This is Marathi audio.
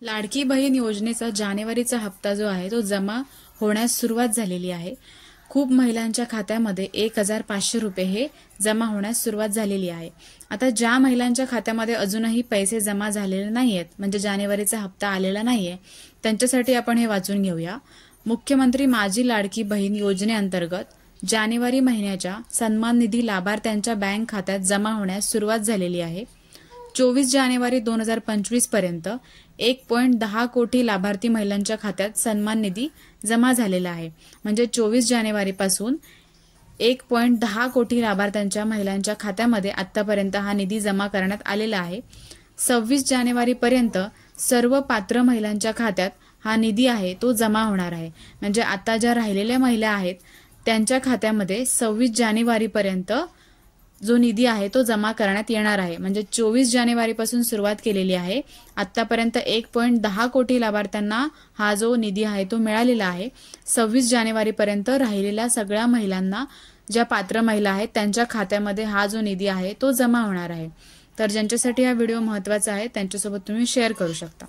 लाडकी बहीण योजनेचा जानेवारीचा हप्ता जो आहे तो जमा होण्यास सुरुवात झालेली आहे। खूप महिलांच्या खात्यामध्ये 1500 रुपये हे जमा होण्यास सुरुवात झालेली आहे। आता ज्या महिलांच्या खात्यामध्ये अजूनही पैसे जमा झालेले नाहीयेत, म्हणजे जानेवारीचा हप्ता आलेला नाहीये, त्यांच्यासाठी आपण हे वाचून घेऊया। मुख्यमंत्री माझी लाडकी बहीण योजनेअंतर्गत जानेवारी महिन्याच्या सन्मान निधी लाभार्थ्यांच्या बँक खात्यात जमा होण्यास सुरुवात झालेली आहे। 24 जानेवारी 2025 पर्यंत 1.10 कोटी लाभार्थी महिलांच्या खात्यात सन्मान निधी जमा झालेला आहे। म्हणजे 24 जानेवारी पासून 1.10 कोटी लाभार्थ्यांच्या महिलांच्या खात्यामध्ये आतापर्यंत हा निधी जमा करण्यात आलेला आहे। 26 जानेवारी पर्यंत सर्व पात्र महिलांच्या खात्यात हा निधी आहे तो जमा होणार आहे। म्हणजे आता ज्या राहिलेल्या महिला आहेत त्यांच्या खात्यामध्ये 26 जानेवारी पर्यंत जो निधी आहे तो जमा करण्यात येणार आहे। म्हणजे 24 जानेवारी पासून सुरुवात केलेली आहे। आतापर्यंत 1.10 कोटी लाभार्थ्यांना हा जो निधी आहे तो मिळालेला आहे। 26 जानेवारी पर्यंत राहिलेल्या सगळ्या महिलांना, ज्या पात्र महिला आहेत त्यांच्या खात्यामध्ये हा जो निधी आहे तो जमा होणार आहे। तर ज्यांच्यासाठी हा व्हिडिओ महत्त्वाचा आहे त्यांच्यासोबत तुम्ही शेअर करू शकता।